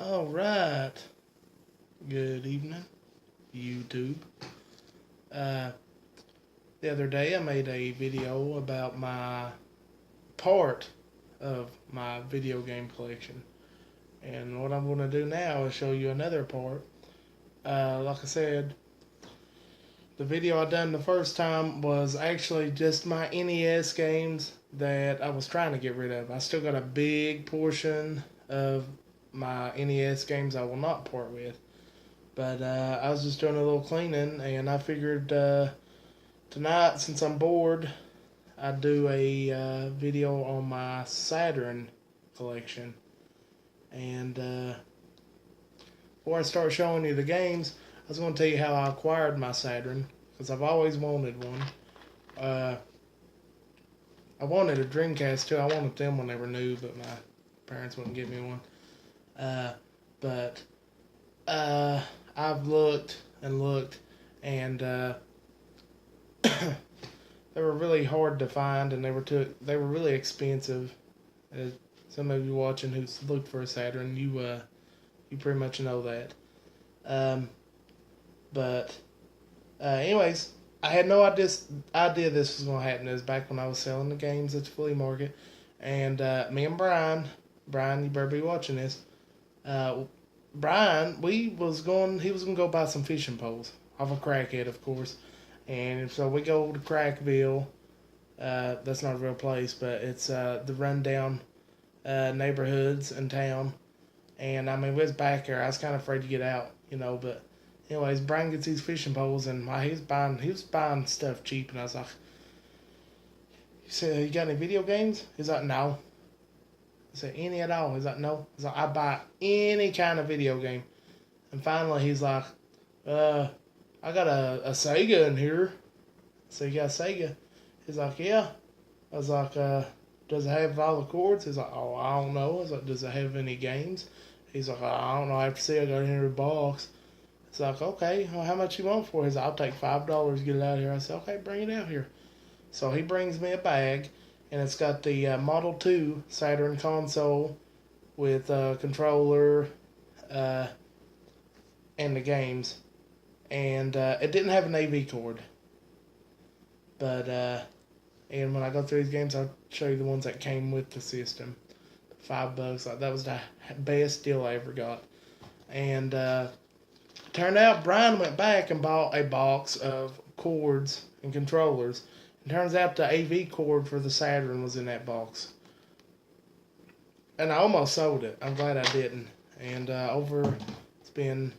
All right. Good evening, YouTube. Uh, the other day I made a video about my part of my video game collection. And what I'm going to do now is show you another part. Like I said, the video I done the first time was actually just my NES games that I was trying to get rid of. I still got a big portion of my NES games I will not part with. But I was just doing a little cleaning, and I figured tonight, since I'm bored, I'd do a video on my Saturn collection. And before I start showing you the games, I was going to tell you how I acquired my Saturn, because I've always wanted one. I wanted a Dreamcast too. I wanted them when they were new, but my parents wouldn't give me one. But I've looked and looked, and they were really hard to find, and they were really expensive. Some of you watching who's looked for a Saturn, you pretty much know that. But anyways, I had no idea this was going to happen. It was back when I was selling the games at the flea market, and me and Brian, you better be watching this. Brian, he was going to go buy some fishing poles off a crackhead, of course. And so we go to Crackville. That's not a real place, but it's the rundown neighborhoods in town. And I mean, we was back there. I was kind of afraid to get out, But anyways, Brian gets these fishing poles, and he was buying stuff cheap. And I was like, "You said, you got any video games?" He's like, "No." I said, "Any at all?" He's like, "No." He's like, "I buy any kind of video game." And finally, he's like, "I got a Sega in here." So you got a Sega? He's like, "Yeah." I was like, "Does it have all the cords?" He's like, "Oh, I don't know." I was like, "Does it have any games?" He's like, "I don't know. I have to see. I got it in the box." It's like, "Okay, well, how much you want for it?" He's like, "I'll take $5 to get it out of here." I said, "Okay, bring it out here." So he brings me a bag, and it's got the Model 2 Saturn console with a controller and the games. And it didn't have an AV cord. But, and when I go through these games, I'll show you the ones that came with the system. $5. Like, that was the best deal I ever got. And turned out Brian went back and bought a box of cords and controllers. It turns out the AV cord for the Saturn was in that box. And I almost sold it. I'm glad I didn't. And it's been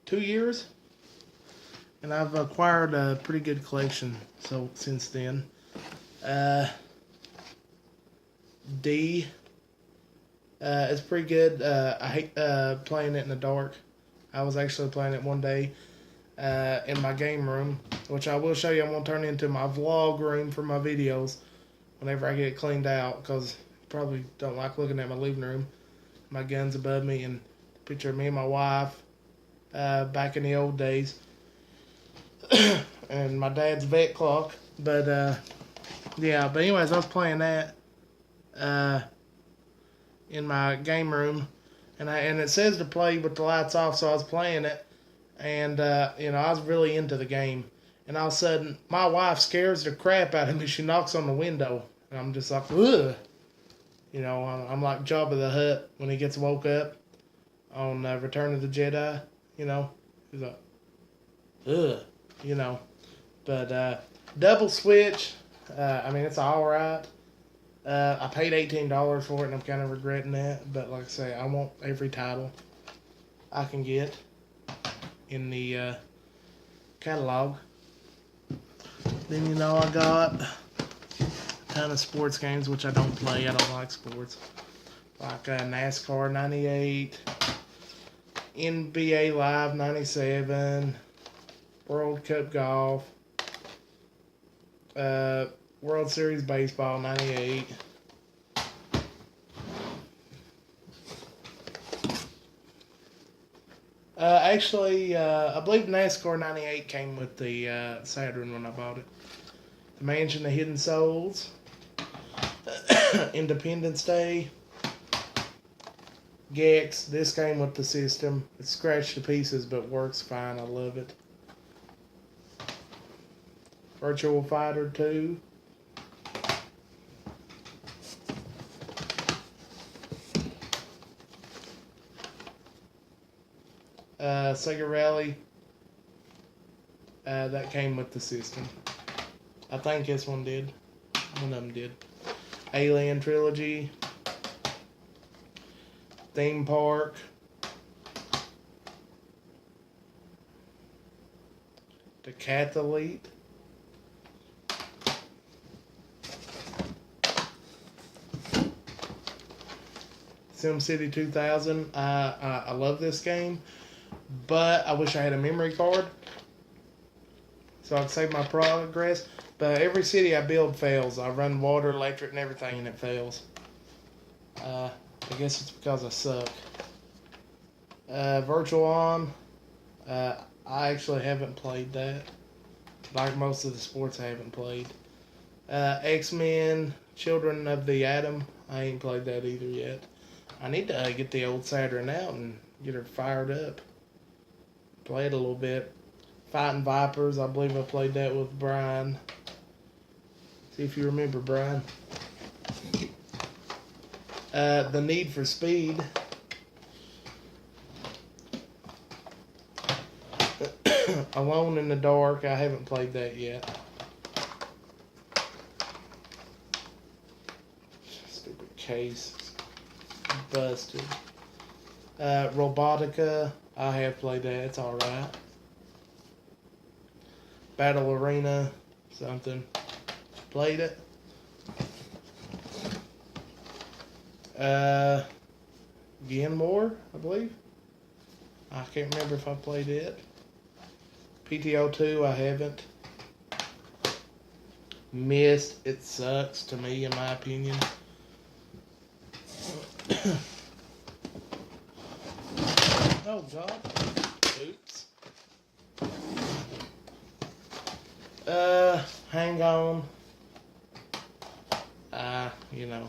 2 years. And I've acquired a pretty good collection since then. It's pretty good. I hate playing it in the dark. I was actually playing it one day in my game room, which I will show you. I'm going to turn into my vlog room for my videos whenever I get it cleaned out, because you probably don't like looking at my living room. My gun's above me, and a picture of me and my wife back in the old days. And my dad's vet clock. But yeah, but anyways, I was playing that in my game room, and it says to play with the lights off, so I was playing it, and I was really into the game. And all of a sudden, my wife scares the crap out of me. She knocks on the window, and I'm just like, ugh. I'm like Jabba the Hutt when he gets woke up on Return of the Jedi. He's like, ugh. But double switch, it's alright. I paid $18 for it, and I'm kind of regretting that. But like I say, I want every title I can get in the catalog. Then, I got a ton of sports games, which I don't play. I don't like sports. Like NASCAR 98, NBA Live 97, World Cup Golf, World Series Baseball 98. I believe NASCAR 98 came with the Saturn when I bought it. The Mansion of Hidden Souls, Independence Day, Gex. This came with the system. It's scratched to pieces, but works fine. I love it. Virtual Fighter 2. Sega Rally. That came with the system. I think this one did. One of them did. Alien Trilogy. Theme Park. Decathlete. SimCity 2000. I love this game, but I wish I had a memory card so I'd save my progress. But every city I build fails. I run water, electric, and everything, and it fails. I guess it's because I suck. Virtual On. I actually haven't played that. Like most of the sports I haven't played. X-Men, Children of the Atom. I ain't played that either yet. I need to get the old Saturn out and get her fired up. Play it a little bit. Fighting Vipers. I believe I played that with Brian. See if you remember, Brian. The Need for Speed. Alone in the Dark. I haven't played that yet. Stupid case. Busted. Robotica. I have played that. It's alright. Battle Arena. Something. Played it. Again more, I believe. I can't remember if I played it. PTO 2, I haven't. Missed. It sucks to me, in my opinion. Oh, God. Oops. Hang on. You know.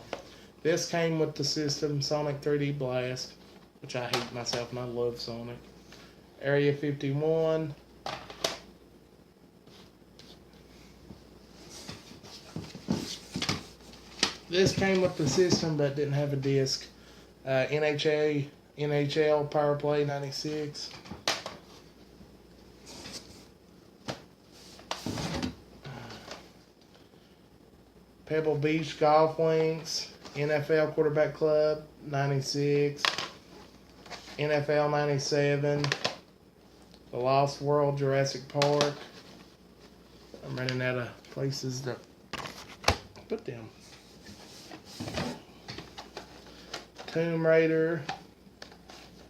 This came with the system, Sonic 3D Blast, which I hate myself and I love Sonic. Area 51. This came with the system but didn't have a disc. NHL Power Play 96. Pebble Beach Golf Links. NFL Quarterback Club 96. NFL 97. The Lost World Jurassic Park. I'm running out of places to put them. Tomb Raider.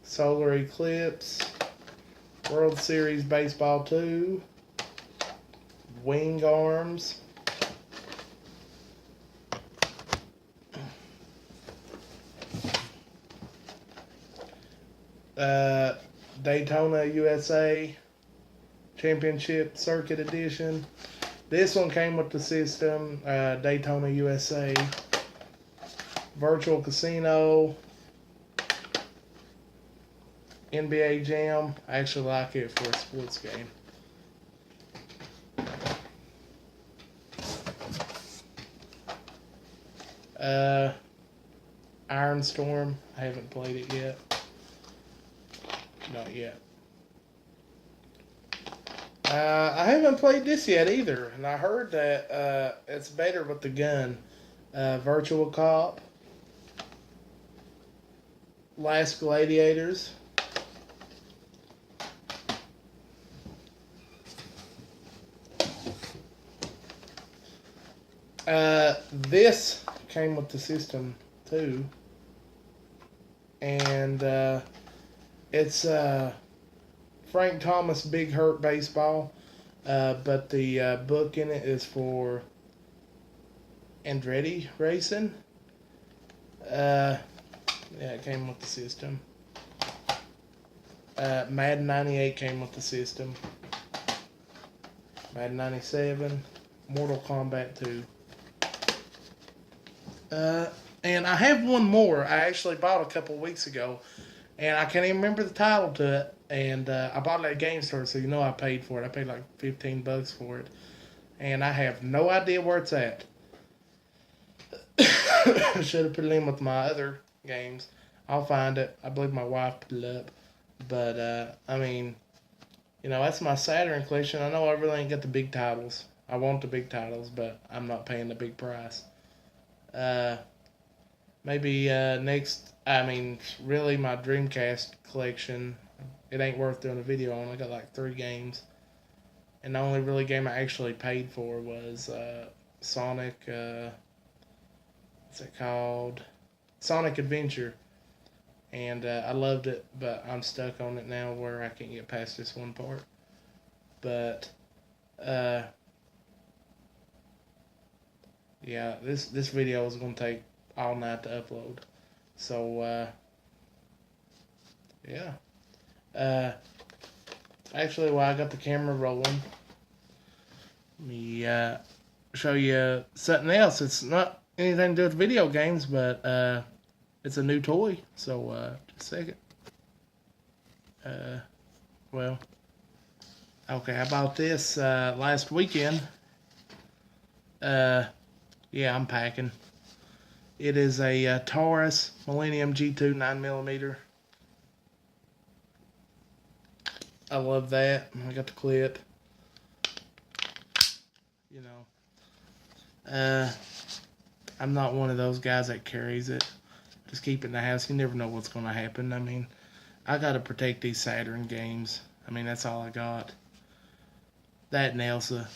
Solar Eclipse. World Series Baseball 2. Wing Arms. Daytona USA Championship Circuit Edition. This one came with the system. Daytona USA. Virtual Casino. NBA Jam. I actually like it for a sports game. Iron Storm. I haven't played it yet. Not yet. I haven't played this yet either, and I heard that it's better with the gun. Virtual Cop. Last Gladiators. This came with the system too, and it's Frank Thomas Big Hurt Baseball, but the book in it is for Andretti Racing. Yeah, it came with the system. Madden 98 came with the system. Madden 97. Mortal Kombat 2. And I have one more I actually bought a couple weeks ago, and I can't even remember the title to it. And I bought it at a game store, so you know I paid for it. I paid like $15 for it, and I have no idea where it's at. I should have put it in with my other games. I'll find it. I believe my wife put it up, but I mean, that's my Saturn collection. I know I really ain't got the big titles. I want the big titles, but I'm not paying the big price. Uh, Maybe next. I mean, really, my Dreamcast collection. It ain't worth doing a video on. I got like 3 games, and the only really game I actually paid for was Sonic. What's it called? Sonic Adventure, and I loved it, but I'm stuck on it now where I can't get past this one part. But uh, yeah, this video is gonna take all night to upload. So yeah. Uh, Actually, while I got the camera rolling, let me show you something else. It's not anything to do with video games, but it's a new toy. So just a second. Uh, well, okay, I bought this last weekend. Yeah, I'm packing. It is a Taurus Millennium G2 9mm. I love that. I got the clip. You know, I'm not one of those guys that carries it. Just keep it in the house. You never know what's going to happen. I mean, I got to protect these Saturn games. I mean, that's all I got. That and Elsa.